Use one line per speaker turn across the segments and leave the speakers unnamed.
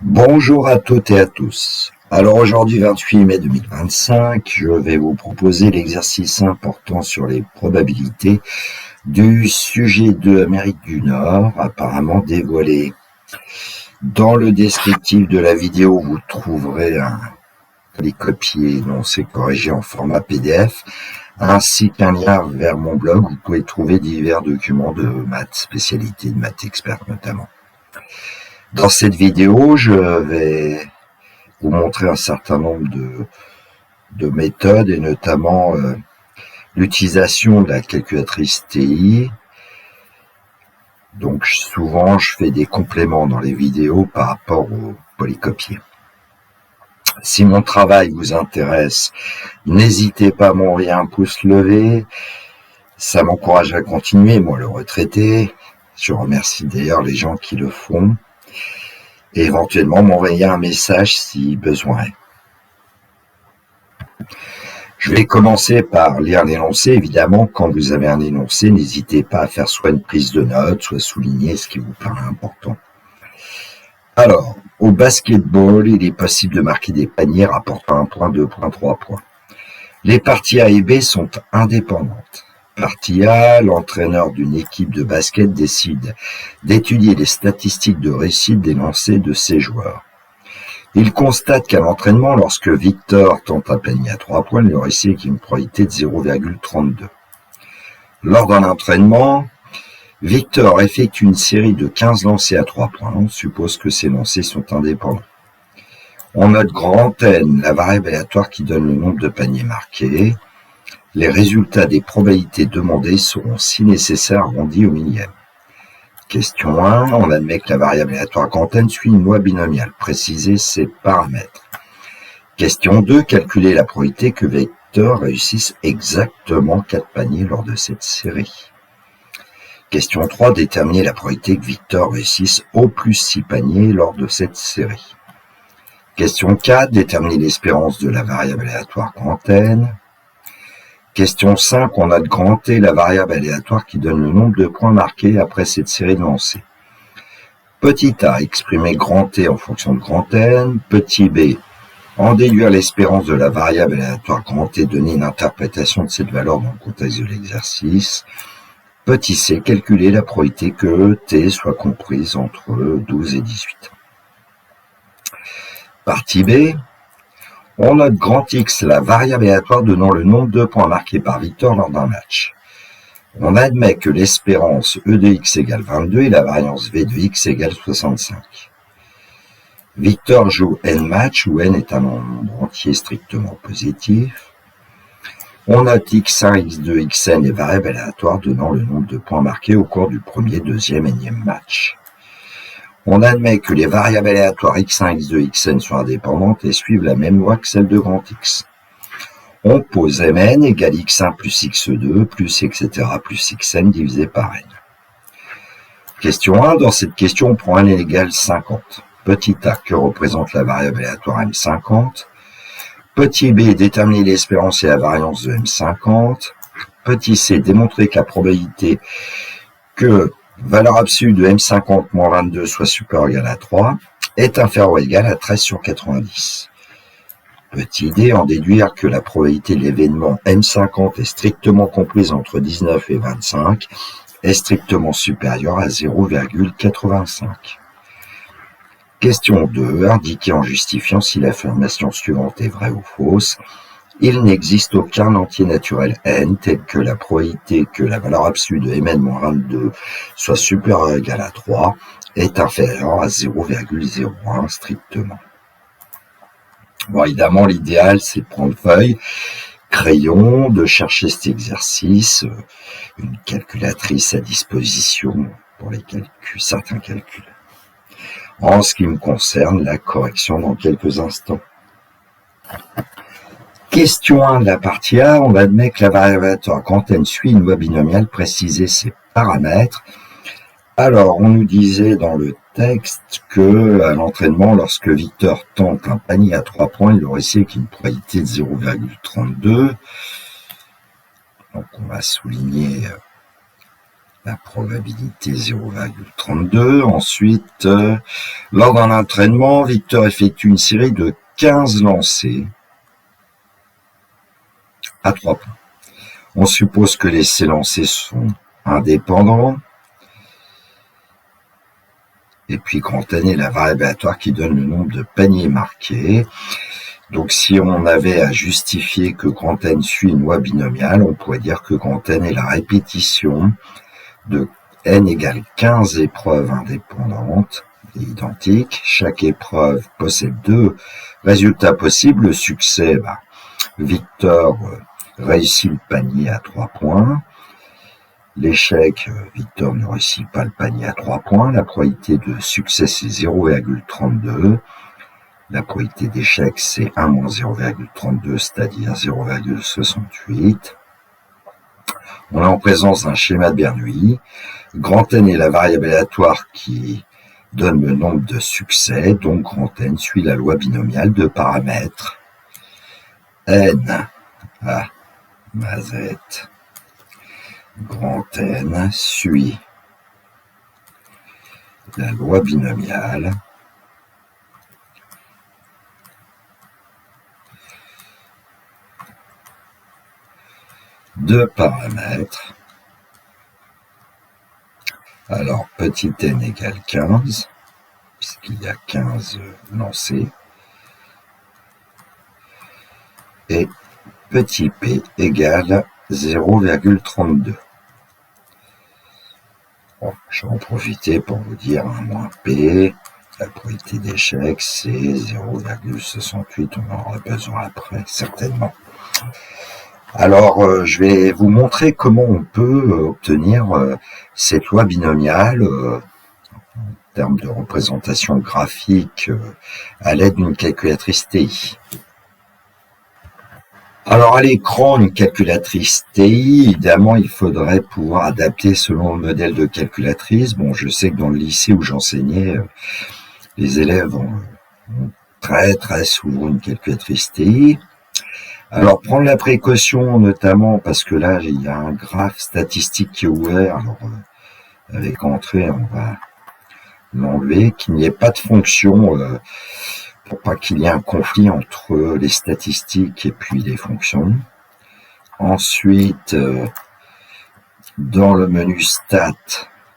Bonjour à toutes et à tous. Alors aujourd'hui 28 mai 2025, je vais vous proposer l'exercice important sur les probabilités du sujet de Amérique du Nord, apparemment dévoilé. Dans le descriptif de la vidéo, vous trouverez les copiés énoncés corrigés en format PDF, ainsi qu'un lien vers mon blog où vous pouvez trouver divers documents de maths, spécialités de maths experts notamment. Dans cette vidéo, je vais vous montrer un certain nombre de méthodes et notamment l'utilisation de la calculatrice TI. Donc souvent, je fais des compléments dans les vidéos par rapport au polycopier. Si mon travail vous intéresse, n'hésitez pas à m'envoyer un pouce levé. Ça m'encourage à continuer, moi le retraité. Je remercie d'ailleurs les gens qui le font. Et éventuellement m'envoyer un message si besoin est. Je vais commencer par lire l'énoncé. Évidemment, quand vous avez un énoncé, n'hésitez pas à faire soit une prise de notes, soit souligner ce qui vous paraît important. Alors, au basketball, il est possible de marquer des paniers rapportant 1 point, 2 points, 3 points. Les parties A et B sont indépendantes. Partie A, l'entraîneur d'une équipe de basket décide d'étudier les statistiques de réussite des lancers de ses joueurs. Il constate qu'à l'entraînement, lorsque Victor tente un panier à 3 points, il réussit avec une probabilité de 0,32. Lors d'un entraînement, Victor effectue une série de 15 lancers à 3 points. On suppose que ces lancers sont indépendants. On note grand N, la variable aléatoire qui donne le nombre de paniers marqués. Les résultats des probabilités demandées seront, si nécessaire, arrondis au millième. Question 1. On admet que la variable aléatoire grand N suit une loi binomiale. Précisez ses paramètres. Question 2. Calculer la probabilité que Victor réussisse exactement 4 paniers lors de cette série. Question 3. Déterminer la probabilité que Victor réussisse au plus 6 paniers lors de cette série. Question 4. Déterminer l'espérance de la variable aléatoire grand N. Question 5, on a de grand T la variable aléatoire qui donne le nombre de points marqués après cette série de lancers. Petit a, exprimer grand T en fonction de grand N. Petit b, en déduire l'espérance de la variable aléatoire grand T, donner une interprétation de cette valeur dans le contexte de l'exercice. Petit c, calculer la probabilité que T soit comprise entre 12 et 18. Partie B. On note grand X, la variable aléatoire donnant le nombre de points marqués par Victor lors d'un match. On admet que l'espérance E de X égale 22 et la variance V de X égale 65. Victor joue N matchs où N est un nombre entier strictement positif. On note X1, X2, Xn les variables aléatoires donnant le nombre de points marqués au cours du premier, deuxième, énième match. On admet que les variables aléatoires x1, x2, xn sont indépendantes et suivent la même loi que celle de grand X. On pose mn égale x1 plus x2 plus etc. plus xn divisé par n. Question 1. Dans cette question, on prend n égale 50. Petit a, que représente la variable aléatoire m50. Petit b, déterminer l'espérance et la variance de m50. Petit c, démontrer que la probabilité que valeur absolue de M50 moins 22 soit supérieure ou égale à 3 est inférieure ou égale à 13 sur 90. Petit d, en déduire que la probabilité de l'événement M50 est strictement comprise entre 19 et 25 est strictement supérieure à 0,85. Question 2. Indiquer en justifiant si l'affirmation suivante est vraie ou fausse. Il n'existe aucun entier naturel n tel que la probabilité que la valeur absolue de mn-22 soit supérieure ou égale à 3 est inférieure à 0,01 strictement. Bon, évidemment, l'idéal, c'est de prendre feuille, crayon, de chercher cet exercice, une calculatrice à disposition pour les certains calculs. En ce qui me concerne, la correction dans quelques instants. Question 1 de la partie A, on admet que la variable aléatoire grand N suit une loi binomiale, préciser ses paramètres. Alors, on nous disait dans le texte que à l'entraînement, lorsque Victor tente un panier à 3 points, il aurait essayé avec une probabilité de 0,32. Donc, on va souligner la probabilité 0,32. Ensuite, lors d'un entraînement, Victor effectue une série de 15 lancers à 3 points. On suppose que ces lancers sont indépendants. Et puis grand N est la variable aléatoire qui donne le nombre de paniers marqués. Donc si on avait à justifier que grand N suit une loi binomiale, on pourrait dire que grand N est la répétition de N égale 15 épreuves indépendantes et identiques. Chaque épreuve possède 2 résultats possibles. Le succès, Victor réussit le panier à 3 points. L'échec, Victor ne réussit pas le panier à 3 points. La probabilité de succès, c'est 0,32. La probabilité d'échec, c'est 1 moins 0,32, c'est-à-dire 0,68. On est en présence d'un schéma de Bernoulli. Grand N est la variable aléatoire qui donne le nombre de succès, donc grand N suit la loi binomiale de paramètres. N à mazette. Grand N suit la loi binomiale de paramètres. Alors, petit n égale 15, puisqu'il y a 15 lancés, et petit p égale 0,32. Bon, je vais en profiter pour vous dire un moins p, la probabilité d'échec c'est 0,68, on en aura besoin après, certainement. Alors, je vais vous montrer comment on peut obtenir cette loi binomiale en termes de représentation graphique à l'aide d'une calculatrice TI. Alors, à l'écran, une calculatrice TI, évidemment, il faudrait pouvoir adapter selon le modèle de calculatrice. Bon, je sais que dans le lycée où j'enseignais, les élèves ont très souvent une calculatrice TI. Alors, prendre la précaution, notamment, parce que là, il y a un graphe statistique qui est ouvert. Alors, avec entrée, on va l'enlever, qu'il n'y ait pas de fonction, pour pas qu'il y ait un conflit entre les statistiques et puis les fonctions. Ensuite, dans le menu Stat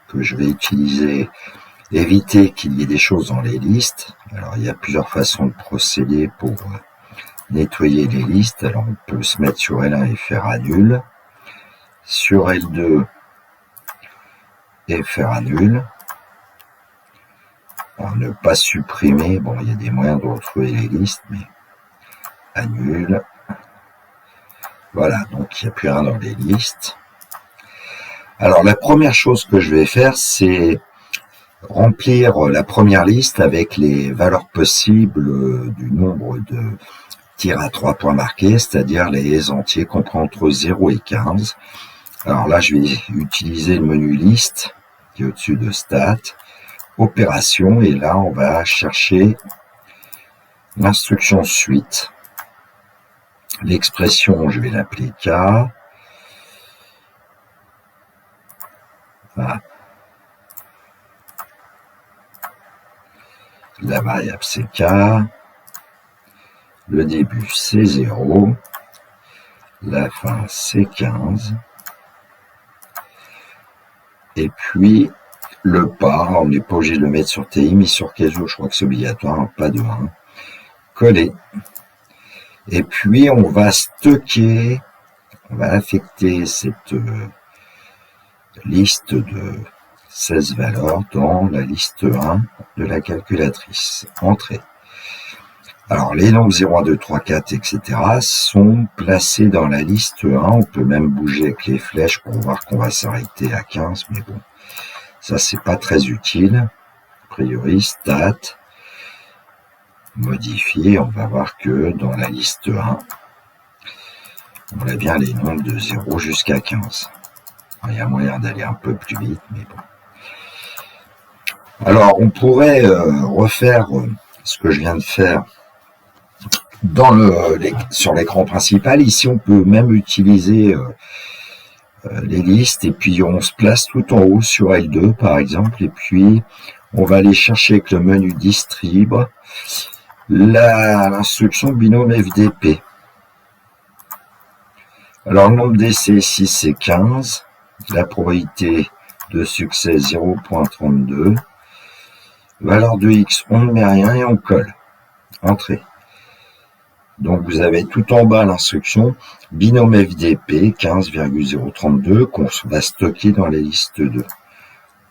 que je vais utiliser, éviter qu'il y ait des choses dans les listes. Alors, il y a plusieurs façons de procéder pour nettoyer les listes. Alors on peut se mettre sur L1 et faire annule, sur L2 et faire annule. Alors ne pas supprimer, bon il y a des moyens de retrouver les listes, mais annule. Voilà, donc il n'y a plus rien dans les listes. Alors la première chose que je vais faire, c'est remplir la première liste avec les valeurs possibles du nombre de tirs à 3 points marqués, c'est-à-dire les entiers compris entre 0 et 15. Alors là, je vais utiliser le menu liste qui est au-dessus de stat, opération, et là, on va chercher l'instruction suite. L'expression, je vais l'appeler K. Voilà. La variable c'est K. Le début, c'est 0. La fin, c'est 15. Et puis, le pas, on n'est pas obligé de le mettre sur TI, mais sur Caso, je crois que c'est obligatoire, pas de 1. Coller. Et puis, on va stocker, on va affecter cette liste de 16 valeurs dans la liste 1 de la calculatrice. Entrée. Alors, les nombres 0, 1, 2, 3, 4, etc. sont placés dans la liste 1. On peut même bouger avec les flèches pour voir qu'on va s'arrêter à 15, mais bon, ça, c'est pas très utile. A priori, stat, modifier, on va voir que dans la liste 1, on a bien les nombres de 0 jusqu'à 15. Alors, il y a moyen d'aller un peu plus vite, mais bon. Alors, on pourrait refaire ce que je viens de faire sur l'écran principal. Ici, on peut même utiliser les listes, et puis on se place tout en haut sur L2 par exemple, et puis on va aller chercher avec le menu distrib l'instruction binôme FDP. Alors le nombre d'essais ici c'est 15, la probabilité de succès 0.32, valeur de X on ne met rien et on colle, entrée. Donc vous avez tout en bas l'instruction binôme FDP 15,032 qu'on va stocker dans la liste 2.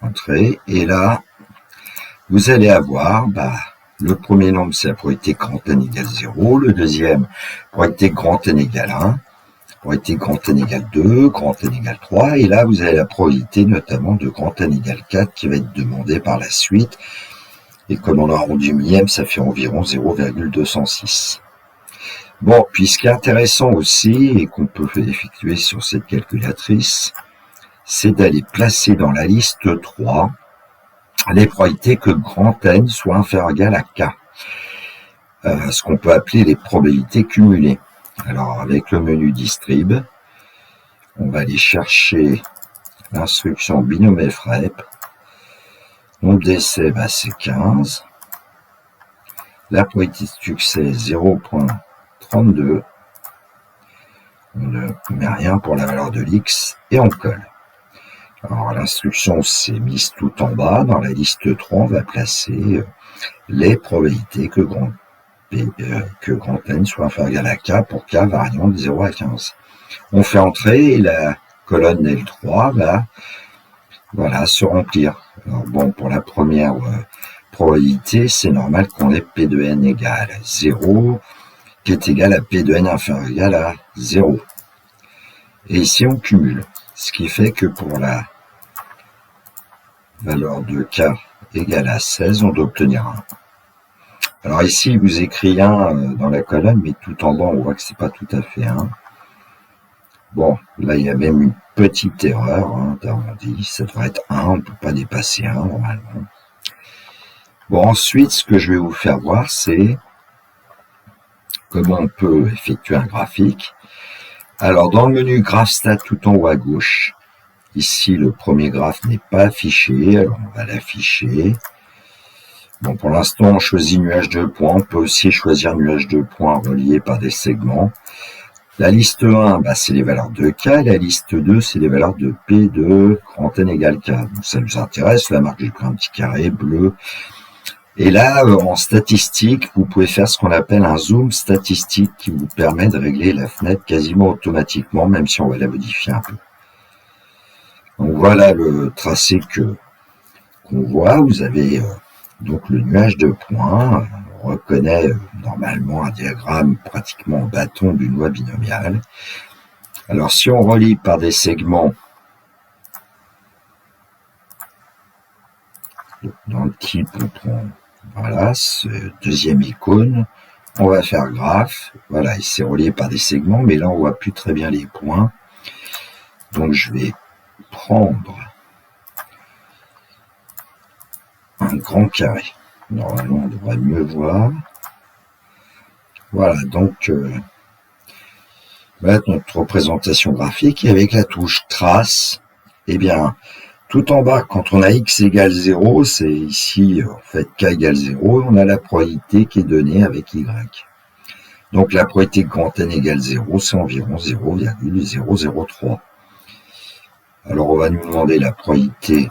Entrée, et là vous allez avoir le premier nombre c'est la probabilité que grand N égale 0, le deuxième probabilité que grand N égale 1, probabilité que grand N égale 2, grand N égale 3, et là vous avez la probabilité notamment de grand N égale 4 qui va être demandée par la suite, et comme on a arrondi millième, ça fait environ 0,206. Bon, puis ce qui est intéressant aussi, et qu'on peut effectuer sur cette calculatrice, c'est d'aller placer dans la liste 3 les probabilités que grand N soit inférieur ou égal à K. Ce qu'on peut appeler les probabilités cumulées. Alors, avec le menu distrib, on va aller chercher l'instruction binôme FREP. Nombre d'essais, c'est 15. La probabilité de succès, 0.32. On ne met rien pour la valeur de l'X et on colle. Alors l'instruction s'est mise tout en bas. Dans la liste 3, on va placer les probabilités que grand N soit inférieur à K pour K variant de 0 à 15. On fait entrer et la colonne L3 va se remplir. Alors bon, pour la première probabilité, c'est normal qu'on ait P de N égale 0, qui est égal à P de N inférieur ou égal à 0. Et ici, on cumule. Ce qui fait que pour la valeur de K égale à 16, on doit obtenir 1. Alors ici, il vous écrit 1 dans la colonne, mais tout en bas, on voit que c'est pas tout à fait 1. Bon, là, il y a même une petite erreur d'arrondi. Ça devrait être 1, on ne peut pas dépasser 1 normalement. Bon, ensuite, ce que je vais vous faire voir, c'est comment on peut effectuer un graphique. Alors, dans le menu Graph Stat tout en haut à gauche, ici, le premier graphe n'est pas affiché, alors on va l'afficher. Bon, pour l'instant, on choisit nuage de points. On peut aussi choisir nuage de points reliés par des segments. La liste 1, c'est les valeurs de K. La liste 2, c'est les valeurs de P de grand N égale K. Donc, ça nous intéresse. La marque, j'ai pris un petit carré bleu. Et là, en statistique, vous pouvez faire ce qu'on appelle un zoom statistique qui vous permet de régler la fenêtre quasiment automatiquement, même si on va la modifier un peu. Donc voilà le tracé qu'on voit. Vous avez donc le nuage de points. On reconnaît normalement un diagramme pratiquement en bâton d'une loi binomiale. Alors si on relie par des segments, dans le type, on prend voilà, ce deuxième icône, on va faire graphe, voilà, il s'est relié par des segments, mais là on voit plus très bien les points. Donc je vais prendre un grand carré. Normalement on devrait mieux voir. Voilà, donc voilà notre représentation graphique, et avec la touche trace, eh bien, tout en bas, quand on a x égale 0, c'est ici, en fait, k égale 0, on a la probabilité qui est donnée avec y. Donc, la probabilité que grand N égale 0, c'est environ 0,003. Alors, on va nous demander la probabilité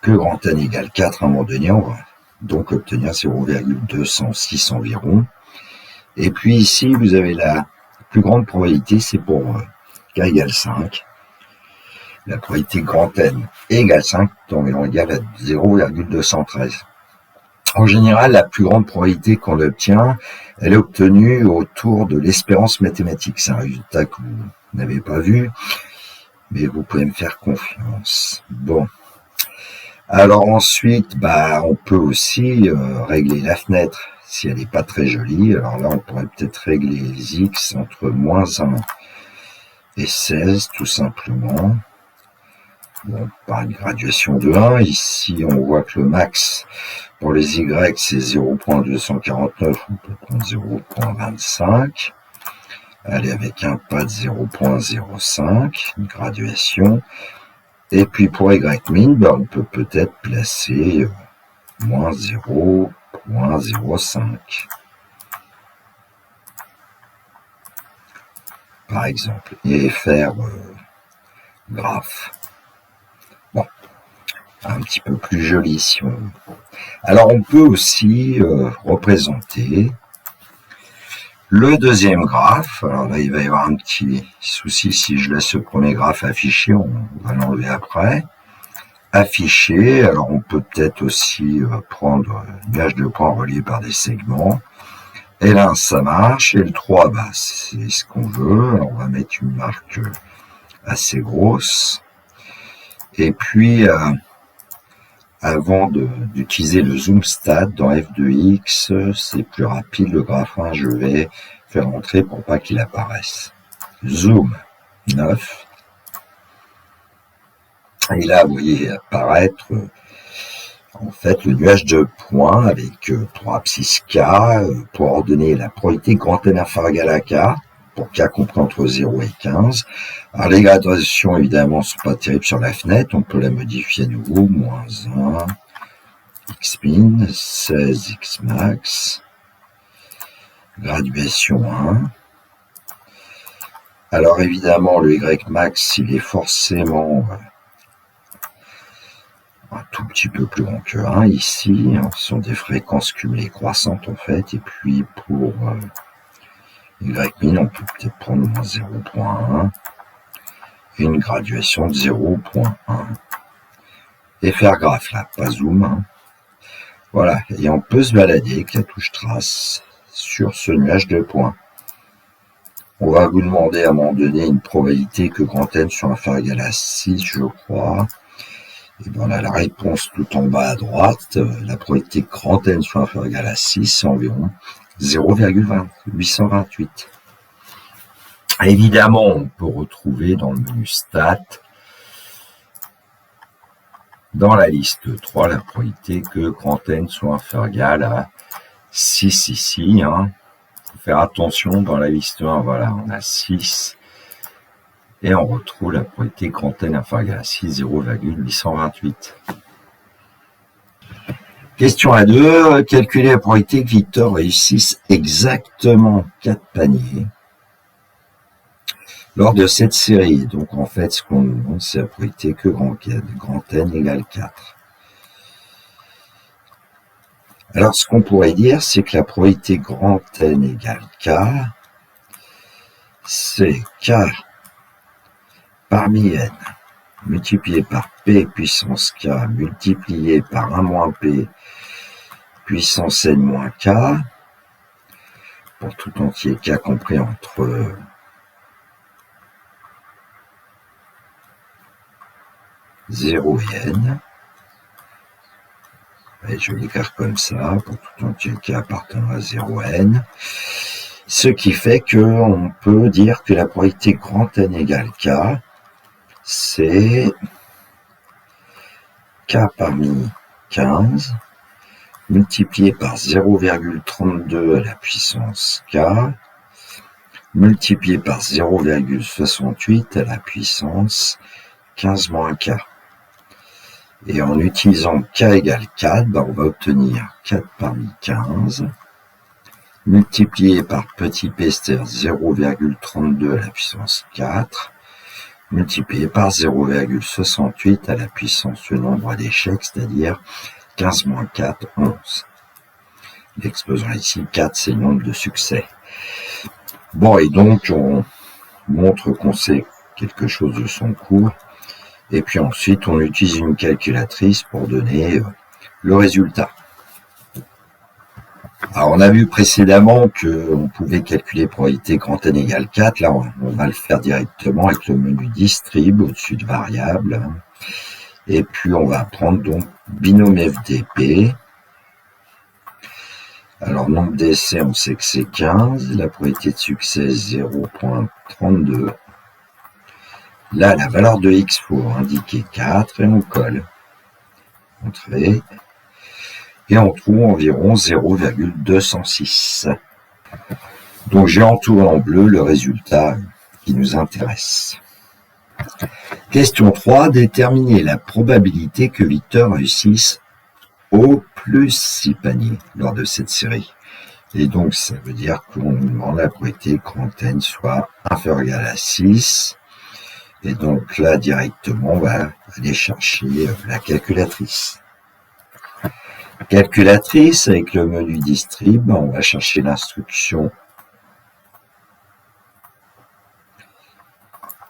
que grand N égale 4 à un moment donné. On va donc obtenir 0,206 environ. Et puis ici, vous avez la plus grande probabilité, c'est pour k égale 5. La probabilité grand N égale 5, donc elle est égale à 0,213. En général, la plus grande probabilité qu'on obtient, elle est obtenue autour de l'espérance mathématique. C'est un résultat que vous n'avez pas vu, mais vous pouvez me faire confiance. Bon. Alors ensuite, on peut aussi régler la fenêtre si elle n'est pas très jolie. Alors là, on pourrait peut-être régler les x entre -1 et 16, tout simplement. Bon, par une graduation de 1, ici on voit que le max pour les y c'est 0.249, on peut prendre 0.25. Allez, avec un pas de 0,05, une graduation. Et puis pour Y-min, ben, on peut peut-être placer moins 0,05. Par exemple, et faire graphe. Bon, un petit peu plus joli si on veut. Alors on peut aussi représenter le deuxième graphe. Alors là, il va y avoir un petit souci si je laisse le premier graphe affiché, on va l'enlever après. Affiché, alors on peut peut-être aussi prendre une nuage de points relié par des segments. Et là, ça marche. Et le 3, bah, c'est ce qu'on veut. Alors, on va mettre une marque assez grosse. Et puis, avant d'utiliser le zoom stat dans F2X, c'est plus rapide le graphe 1, je vais faire entrer pour pas qu'il apparaisse. Zoom 9. Et là, vous voyez apparaître en fait le nuage de points avec 3 abscisses K pour ordonner la probabilité grand N inférieur égal à K, pour K compris entre 0 et 15. Alors les gradations évidemment sont pas terribles sur la fenêtre, on peut la modifier à nouveau, moins 1, Xmin, 16 Xmax, graduation 1. Alors évidemment le Ymax il est forcément un tout petit peu plus grand que 1 ici, ce sont des fréquences cumulées croissantes en fait, et puis pour Ymin on peut peut-être prendre moins 0,1 et une graduation de 0,1 et faire graphe là, pas zoom, hein. Voilà, et on peut se balader avec la touche trace sur ce nuage de points. On va vous demander à un moment donné une probabilité que grand N soit inférieur égal à 6, je crois. Et bien on a la réponse tout en bas à droite. La probabilité que grand N soit inférieur égal à 6, c'est environ 0,828. Évidemment, on peut retrouver dans le menu Stat, dans la liste 3, la probabilité que grand N soit inférieur égal à 6 ici. Hein. Faut faire attention, dans la liste 1, voilà, on a 6. Et on retrouve la probabilité grand N inférieur égal à 6, 0,828. Question A2, calculer la probabilité que Victor réussisse exactement 4 paniers lors de cette série. Donc en fait, ce qu'on nous demande, c'est la probabilité que grand N égale 4. Alors ce qu'on pourrait dire, c'est que la probabilité grand N égale K, c'est K parmi N multiplié par P puissance K multiplié par 1 moins P puissance N moins K pour tout entier K compris entre 0 et N. Et je vais l'écrire comme ça, pour tout entier K appartenant à 0 N. Ce qui fait qu'on peut dire que la probabilité grand N égale K, c'est K parmi 15 multiplié par 0,32 à la puissance K multiplié par 0,68 à la puissance 15 moins K. Et en utilisant K égale 4, ben on va obtenir 4 parmi 15 multiplié par petit p, c'est-à-dire 0,32 à la puissance 4, multiplié par 0,68 à la puissance du nombre d'échecs, c'est-à-dire 15 moins 4, 11. L'exposant ici, 4, c'est le nombre de succès. Bon, et donc, on montre qu'on sait quelque chose de son cours. Et puis ensuite, on utilise une calculatrice pour donner le résultat. Alors, on a vu précédemment qu'on pouvait calculer probabilité grand N égale 4. Là, on va le faire directement avec le menu distrib au-dessus de variable. Et puis, on va prendre donc binôme FDP. Alors, nombre d'essais, on sait que c'est 15. La probabilité de succès, 0,32. Là, la valeur de X, il faut indiquer 4 et on colle. Entrée. Et on trouve environ 0,206. Donc j'ai entouré en bleu le résultat qui nous intéresse. Question 3. Déterminer la probabilité que Victor réussisse au plus 6 paniers lors de cette série. Et donc ça veut dire qu'on nous demande la probabilité que grand N soit inférieur ou égal à 6. Et donc là directement on va aller chercher la calculatrice. Calculatrice avec le menu distrib, on va chercher l'instruction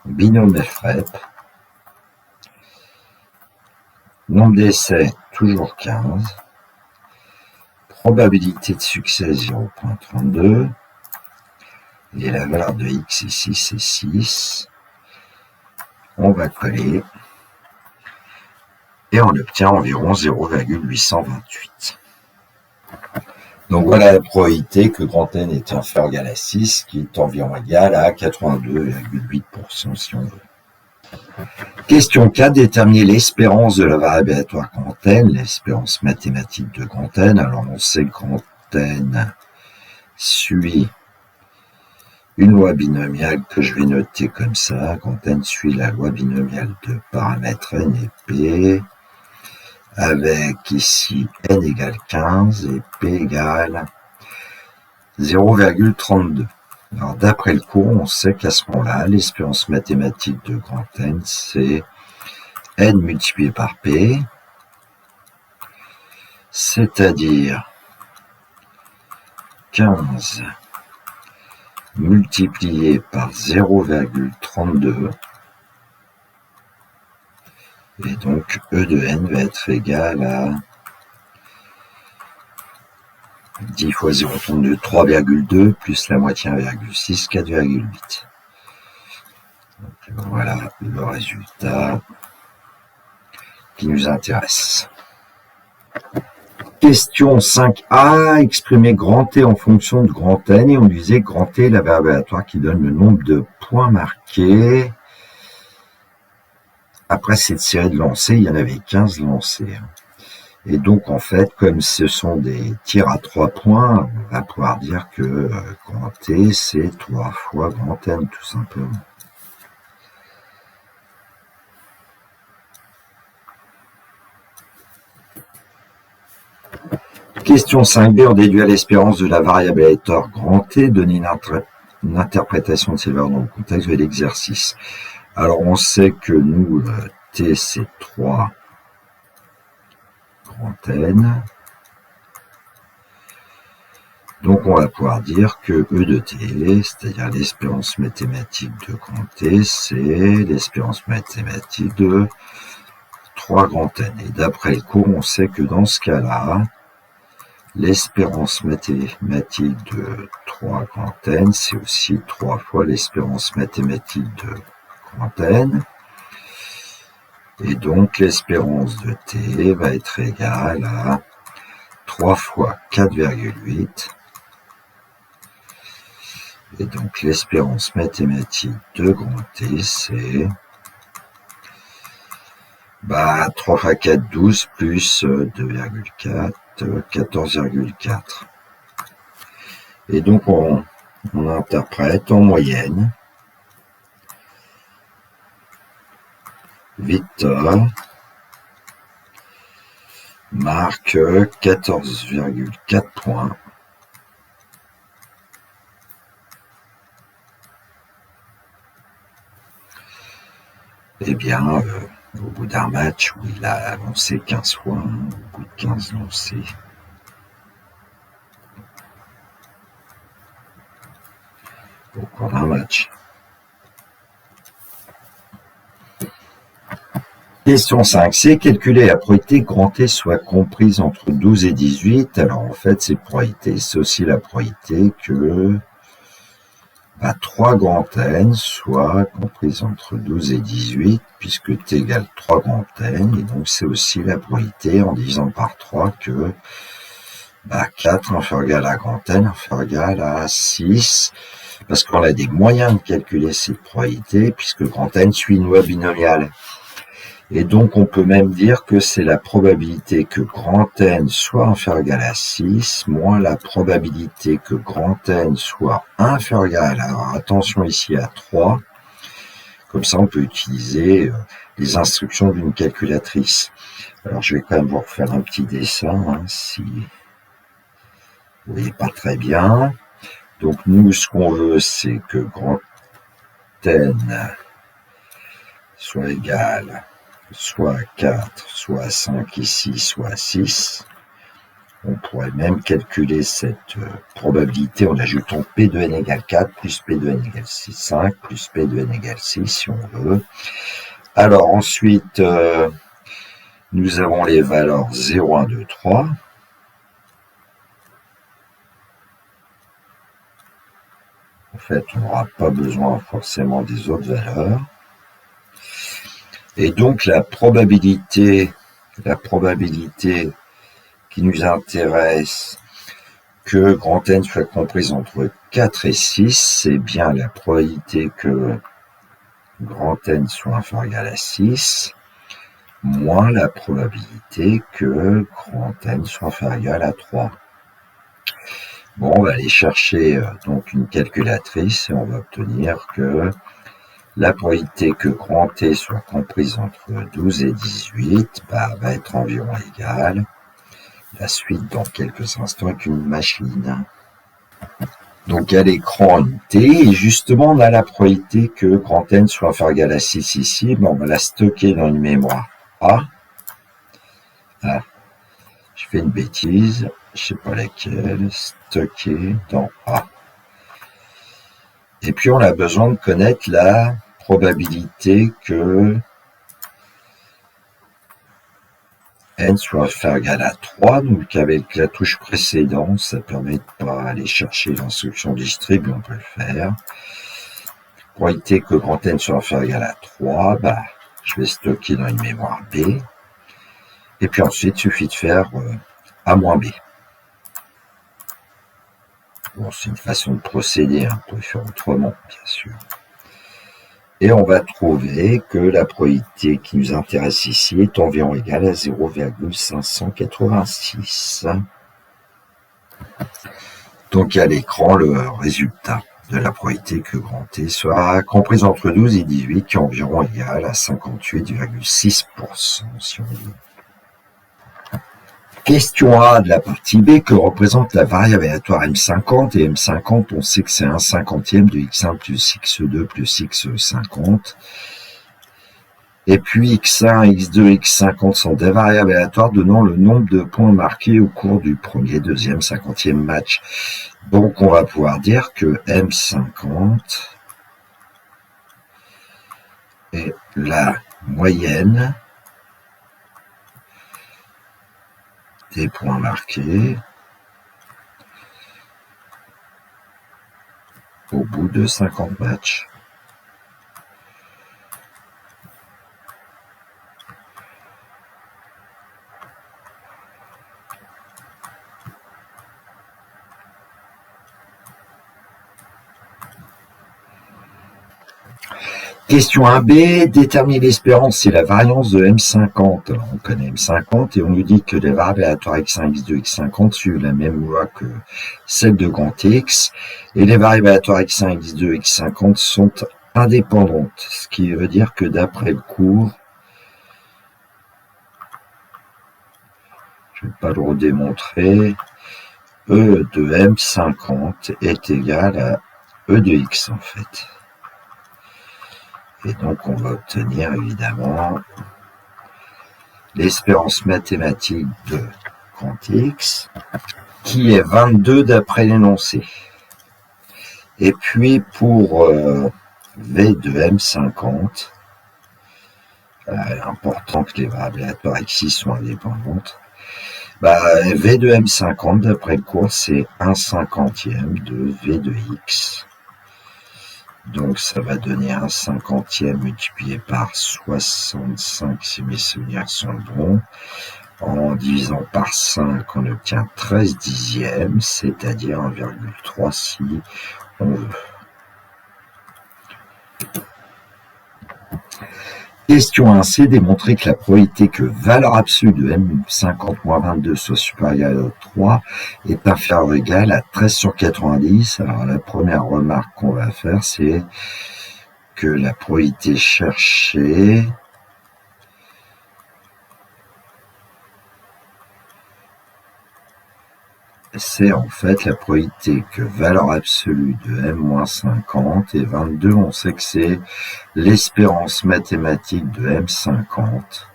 binôme FREP. Nombre d'essais, toujours 15. Probabilité de succès, 0.32. Et la valeur de x ici, c'est 6. On va coller. Et on obtient environ 0,828. Donc voilà la probabilité que grand N est inférieur ou égal à 6, qui est environ égal à 82,8% si on veut. Question 4, déterminer l'espérance de la variable aléatoire grand N, l'espérance mathématique de grand N. Alors on sait que grand N suit une loi binomiale que je vais noter comme ça. Grand N suit la loi binomiale de paramètres N et P, avec ici N égale 15 et P égale 0,32. Alors, d'après le cours, on sait qu'à ce moment-là, l'espérance mathématique de grand N, c'est N multiplié par P, c'est-à-dire 15 multiplié par 0,32, et donc E de N va être égal à 10 fois 0,32, 3,2 plus la moitié 1,6, 4,8. Donc voilà le résultat qui nous intéresse. Question 5a, exprimer grand T en fonction de grand N, et on disait grand T, la variable aléatoire qui donne le nombre de points marqués. Après cette série de lancers, il y en avait 15 lancers. Et donc, en fait, comme ce sont des tirs à 3 points, on va pouvoir dire que grand T, c'est 3 fois grand N, tout simplement. Question 5b, on déduit à l'espérance de la variable aléatoire grand T, donner une interprétation de ces valeurs dans le contexte de l'exercice. Alors, on sait que nous, T, c'est 3 grand N. Donc, on va pouvoir dire que E de T, c'est-à-dire l'espérance mathématique de grand T, c'est l'espérance mathématique de 3 grand N. Et d'après le cours, on sait que dans ce cas-là, l'espérance mathématique de 3 grand N, c'est aussi 3 fois l'espérance mathématique de grand N. Et donc, l'espérance de T va être égale à 3 fois 4,8. Et donc, l'espérance mathématique de grand T, c'est 3 fois 4, 12, plus 2,4, 14,4. Et donc, on interprète en moyenne. Victor marque 14,4 points. Eh bien, au bout d'un match où il a lancé 15 fois, au bout de 15 lancés, au cours d'un match. Question 5c, calculer la probabilité que grand T soit comprise entre 12 et 18. Alors en fait, ces probabilités, c'est aussi la probabilité que 3 grand N soit comprise entre 12 et 18, puisque T égale 3 grand N, et donc c'est aussi la probabilité en divisant par 3 que 4 inférieur ou égal à grand N inférieur ou égal à 6, parce qu'on a des moyens de calculer cette probabilité, puisque grand N suit une loi binomiale. Et donc, on peut même dire que c'est la probabilité que grand N soit inférieur ou égal à 6, moins la probabilité que grand N soit inférieur ou égal, alors attention ici à 3. Comme ça, on peut utiliser les instructions d'une calculatrice. Alors, je vais quand même vous refaire un petit dessin, si vous voyez pas très bien. Donc, nous, ce qu'on veut, c'est que grand N soit égal soit à 4, soit à 5 ici, soit à 6. On pourrait même calculer cette probabilité en ajoutant P de n égale 4 plus P de n égale 5 plus P de n égale 6 si on veut. Alors ensuite, nous avons les valeurs 0, 1, 2, 3. En fait, on n'aura pas besoin forcément des autres valeurs. Et donc la probabilité qui nous intéresse que grand N soit comprise entre 4 et 6, c'est bien la probabilité que grand N soit inférieur ou égal à 6, moins la probabilité que grand N soit inférieur ou égal à 3. Bon, on va aller chercher donc une calculatrice et on va obtenir que la probabilité que grand T soit comprise entre 12 et 18 va être environ égale. La suite dans quelques instants avec une machine. Donc à l'écran une T, et justement on a la probabilité que grand N soit inférieur ou égal à 6 ici, mais on va la stocker dans une mémoire A. Ah, je fais une bêtise, je sais pas laquelle, stocker dans A. Et puis on a besoin de connaître la probabilité que N soit inférieur ou égal à 3, donc avec la touche précédente, ça permet de ne pas aller chercher l'instruction distribue, on peut le faire. Probabilité que grand N soit inférieur ou égal à 3, je vais stocker dans une mémoire B. Et puis ensuite, il suffit de faire A moins B. Bon, c'est une façon de procéder, on peut faire autrement, bien sûr. Et on va trouver que la probabilité qui nous intéresse ici est environ égale à 0,586. Donc à l'écran, le résultat de la probabilité que grand T soit comprise entre 12 et 18, qui est environ égale à 58,6%, si on veut. Question A de la partie B, que représente la variable aléatoire M50, et M50, on sait que c'est 1/50 de x1 plus x2 plus x50. Et puis x1, x2, x50 sont des variables aléatoires donnant le nombre de points marqués au cours du premier, deuxième, 50e match. Donc on va pouvoir dire que M50 est la moyenne des points marqués au bout de 50 matchs. Question 1b, déterminer l'espérance, c'est la variance de M50. Alors, on connaît M50 et on nous dit que les variables aléatoires x1, x2, x50 suivent la même loi que celle de grand X, et les variables aléatoires x1, x2, x50 sont indépendantes, ce qui veut dire que d'après le cours, je ne vais pas le redémontrer, E de M50 est égal à E de X en fait. Et donc on va obtenir évidemment l'espérance mathématique de grand X, qui est 22 d'après l'énoncé. Et puis pour V de M50, important que les variables aléatoires X soient indépendantes, V de M50 d'après le cours, c'est 1/50 de V de X. Donc ça va donner 1/50 multiplié par 65 si mes souvenirs sont bons. En divisant par 5, on obtient 13 dixièmes, c'est-à-dire 1,3 si on veut. Question 1c, démontrer que la probabilité que valeur absolue de M50-22 soit supérieure à 3 est inférieure ou égale à 13 sur 90. Alors la première remarque qu'on va faire, c'est que la probabilité cherchée c'est en fait la probabilité que valeur absolue de M-50 et 22, on sait que c'est l'espérance mathématique de M50.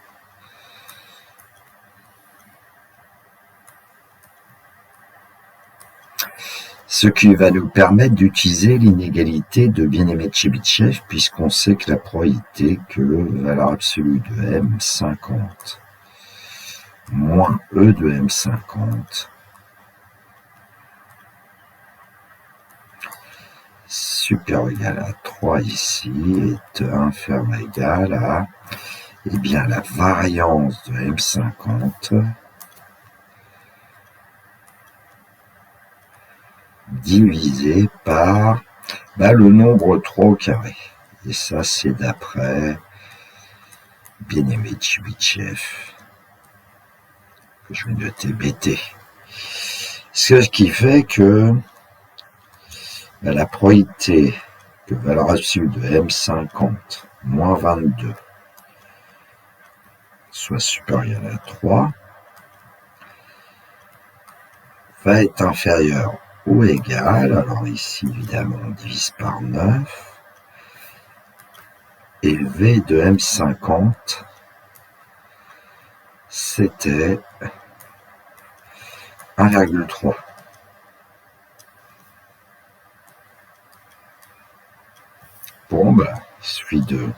Ce qui va nous permettre d'utiliser l'inégalité de Bien-Aimé Tchebychev, puisqu'on sait que la probabilité que valeur absolue de M50 moins E de M50 supérieur ou égal à 3 ici est inférieur ou égal à la variance de M50 divisé par le nombre 3 au carré. Et ça, c'est d'après Bien-Aimé Tchebychev, que je vais noter BT. Ce qui fait que la probabilité que valeur absolue de M50 moins 22 soit supérieure à 3 va être inférieure ou égale, alors ici évidemment on divise par 9, et V de M50 c'était 1,3. Bon, il suffit de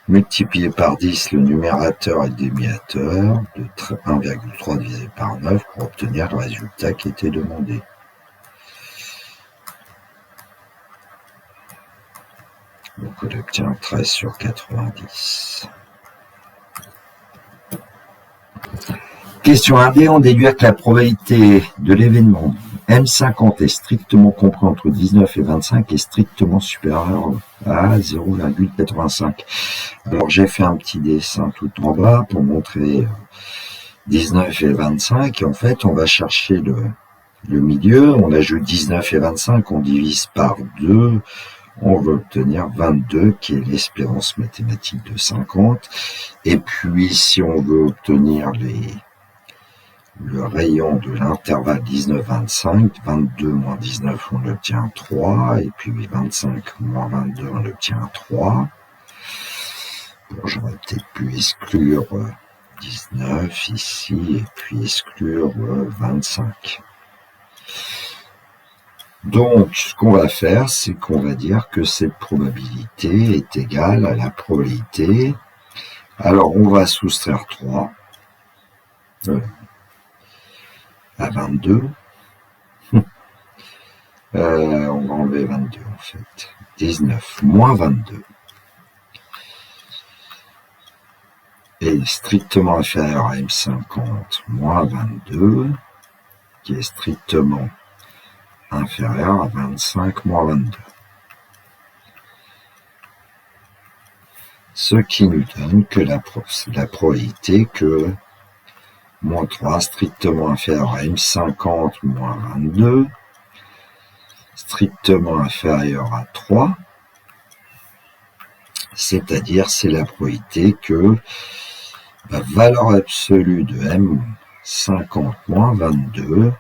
multiplier par 10 le numérateur et le dénominateur de 1,3 divisé par 9 pour obtenir le résultat qui était demandé. Donc on obtient 13 sur 90. Question 1D, on déduit que la probabilité de l'événement M50 est strictement compris entre 19 et 25 est strictement supérieure à 0,85. Alors j'ai fait un petit dessin tout en bas pour montrer 19 et 25, et en fait on va chercher le milieu, on ajoute 19 et 25, on divise par 2, on va obtenir 22 qui est l'espérance mathématique de 50, et puis si on veut obtenir le rayon de l'intervalle 19-25, 22 moins 19 on obtient 3, et puis 25 moins 22 on obtient 3. Bon, j'aurais peut-être pu exclure 19 ici, et puis exclure 25. Donc, ce qu'on va faire, c'est qu'on va dire que cette probabilité est égale à la probabilité. Alors, on va soustraire 3 à 22. On va enlever 22 en fait. 19 moins 22 est strictement inférieur à M50 moins 22, qui est strictement inférieur à 25 moins 22. Ce qui nous donne que la probabilité que moins 3 strictement inférieur à M50 moins 22 strictement inférieur à 3, c'est-à-dire c'est la probabilité que la valeur absolue de M50 moins 22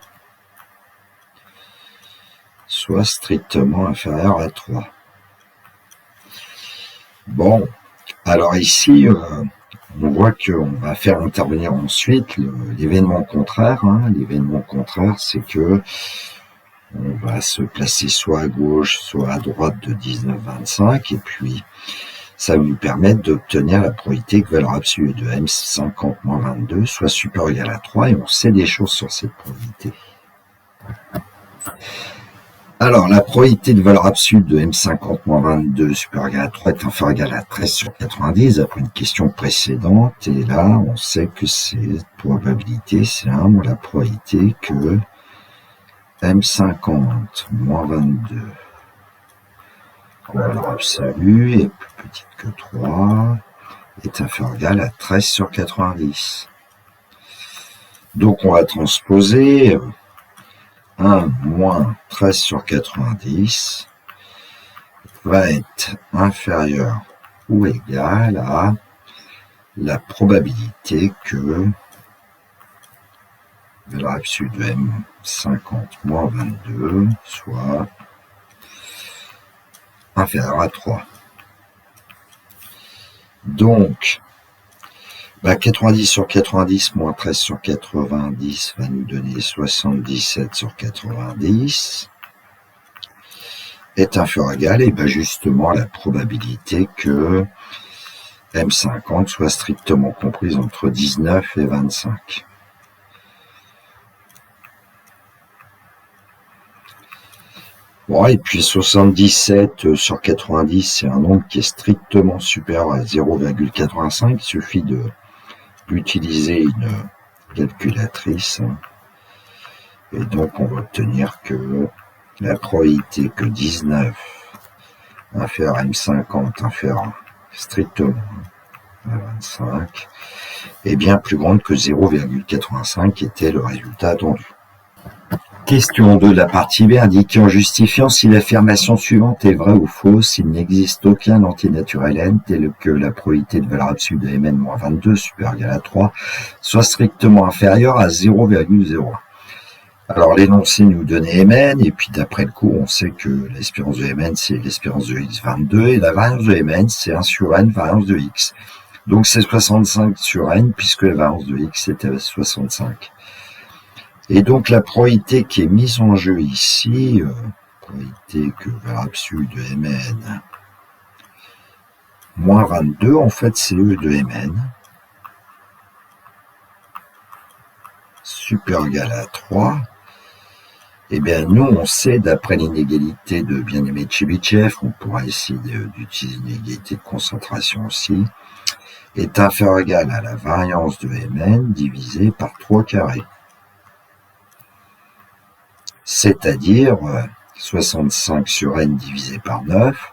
soit strictement inférieure à 3. Bon, alors ici, on voit qu'on va faire intervenir ensuite l'événement contraire. L'événement contraire, c'est que on va se placer soit à gauche, soit à droite de 19-25, et puis ça va nous permettre d'obtenir la probabilité que valeur absolue de M50 moins 22 soit supérieure ou égale à 3, et on sait des choses sur cette probabilité. Alors, la probabilité de valeur absolue de M50 moins 22 supérieure ou égale à 3 est inférieure ou égale à 13 sur 90, après une question précédente, et là, on sait que cette probabilité, c'est la probabilité que M50 moins 22 en valeur absolue est plus petite que 3, est inférieur ou égal à 13 sur 90. Donc on va transposer 1 moins 13 sur 90 va être inférieur ou égal à la probabilité que valeur absolue de M50 moins 22 soit inférieur à 3. Donc, 90 sur 90 moins 13 sur 90 va nous donner 77 sur 90 est inférieur ou égal et justement la probabilité que M50 soit strictement comprise entre 19 et 25. Bon, et puis 77 sur 90, c'est un nombre qui est strictement supérieur à 0,85. Il suffit d'utiliser une calculatrice. Et donc, on va obtenir que la probabilité que 19 inférieur à M50 inférieur strictement à 25 est bien plus grande que 0,85 qui était le résultat attendu. Question 2 de la partie B, indiquée en justifiant si l'affirmation suivante est vraie ou fausse, il n'existe aucun antinaturel n tel que la probabilité de valeur absolue de Mn-22 supérieure ou égale à 3 soit strictement inférieure à 0,01. Alors l'énoncé nous donnait Mn, et puis d'après le cours, on sait que l'espérance de Mn, c'est l'espérance de x22, et la variance de Mn, c'est 1 sur n, variance de x. Donc c'est 65 sur n, puisque la variance de x était 65. Et donc la probabilité qui est mise en jeu ici, probabilité que valeur absolue de Mn moins 22, en fait c'est E de Mn, supérieur ou égal à 3. Eh bien, nous, on sait, d'après l'inégalité de bien-aimé de Chebyshev, on pourra essayer d'utiliser une inégalité de concentration aussi, est inférieur ou égal à la variance de Mn divisé par 3 carré. C'est-à-dire 65 sur n divisé par 9.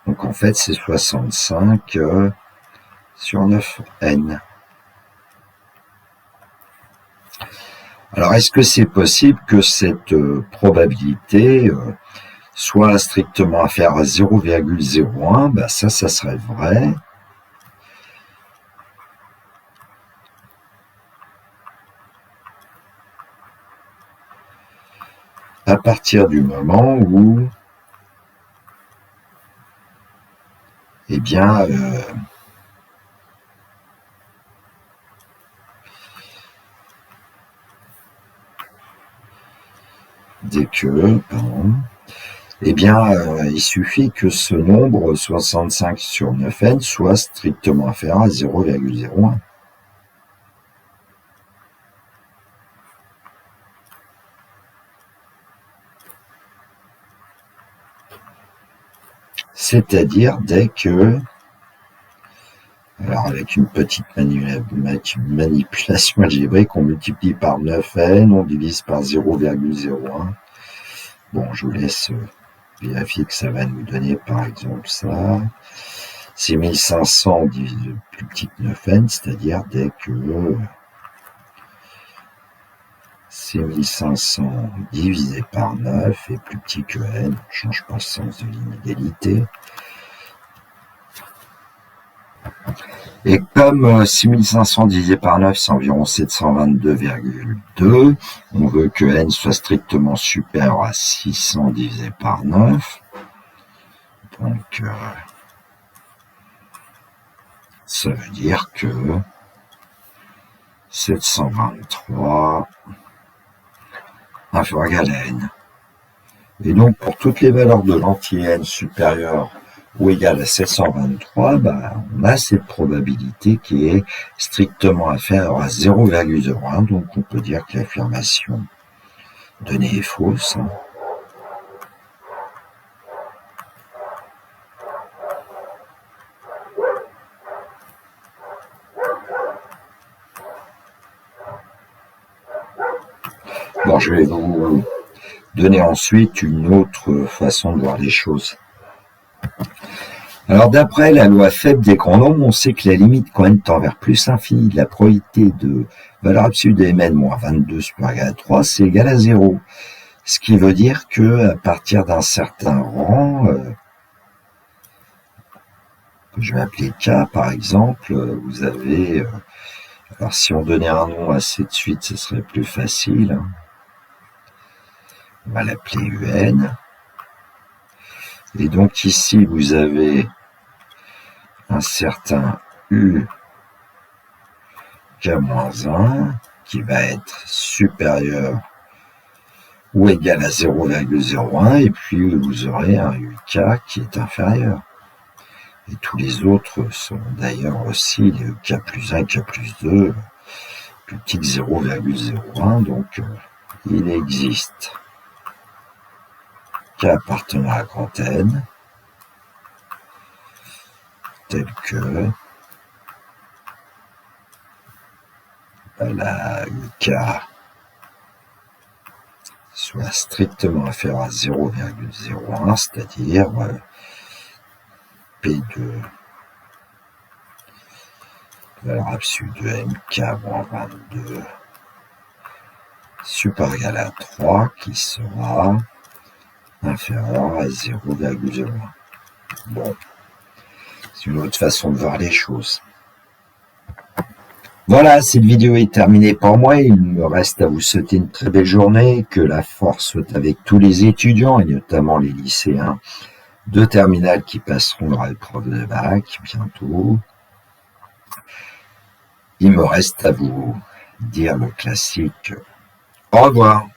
Donc, en fait, c'est 65 sur 9n. Alors, est-ce que c'est possible que cette probabilité soit strictement inférieure à 0,01 ? Ça serait vrai. À partir du moment où, eh bien, il suffit que ce nombre 65 sur 9n soit strictement inférieur à 0,01. C'est-à-dire dès que, alors avec une petite manipulation algébrique, on multiplie par 9n, on divise par 0,01. Bon, je vous laisse vérifier que ça va nous donner par exemple ça. 6500 divisé plus petit que 9n, c'est-à-dire dès que 6500 divisé par 9 est plus petit que n, on ne change pas le sens de l'inégalité. Et comme 6500 divisé par 9, c'est environ 722,2, on veut que n soit strictement supérieur à 600 divisé par 9. Donc, ça veut dire que 723 inférieur ou égal à n. Et donc, pour toutes les valeurs de l'anti-n supérieures ou égale à 723, on a cette probabilité qui est strictement inférieure à 0,01, donc on peut dire que l'affirmation donnée est fausse. Bon, je vais vous donner ensuite une autre façon de voir les choses. Alors d'après la loi faible des grands nombres, on sait que la limite quand n tend vers plus infini de la probabilité de valeur absolue de mn moins 22 supérieur égal à 3, c'est égal à 0. Ce qui veut dire que à partir d'un certain rang, que je vais appeler K par exemple, vous avez... alors si on donnait un nom à cette suite, ce serait plus facile. On va l'appeler UN. Et donc ici, vous avez un certain U K-1 qui va être supérieur ou égal à 0,01 et puis vous aurez un UK qui est inférieur. Et tous les autres sont d'ailleurs aussi les UK plus 1, UK plus 2, plus petit que 0,01, donc il existe K appartenant à grand N, tel que la UK soit strictement inférieur à 0,01, c'est-à-dire P2 valeur absolue de MK moins 22 supérieur égal à 3 qui sera inférieur à 0,01. Bon, c'est une autre façon de voir les choses. Voilà, cette vidéo est terminée pour moi. Il me reste à vous souhaiter une très belle journée, que la force soit avec tous les étudiants et notamment les lycéens de terminale qui passeront leur épreuve de bac bientôt. Il me reste à vous dire le classique. Au revoir.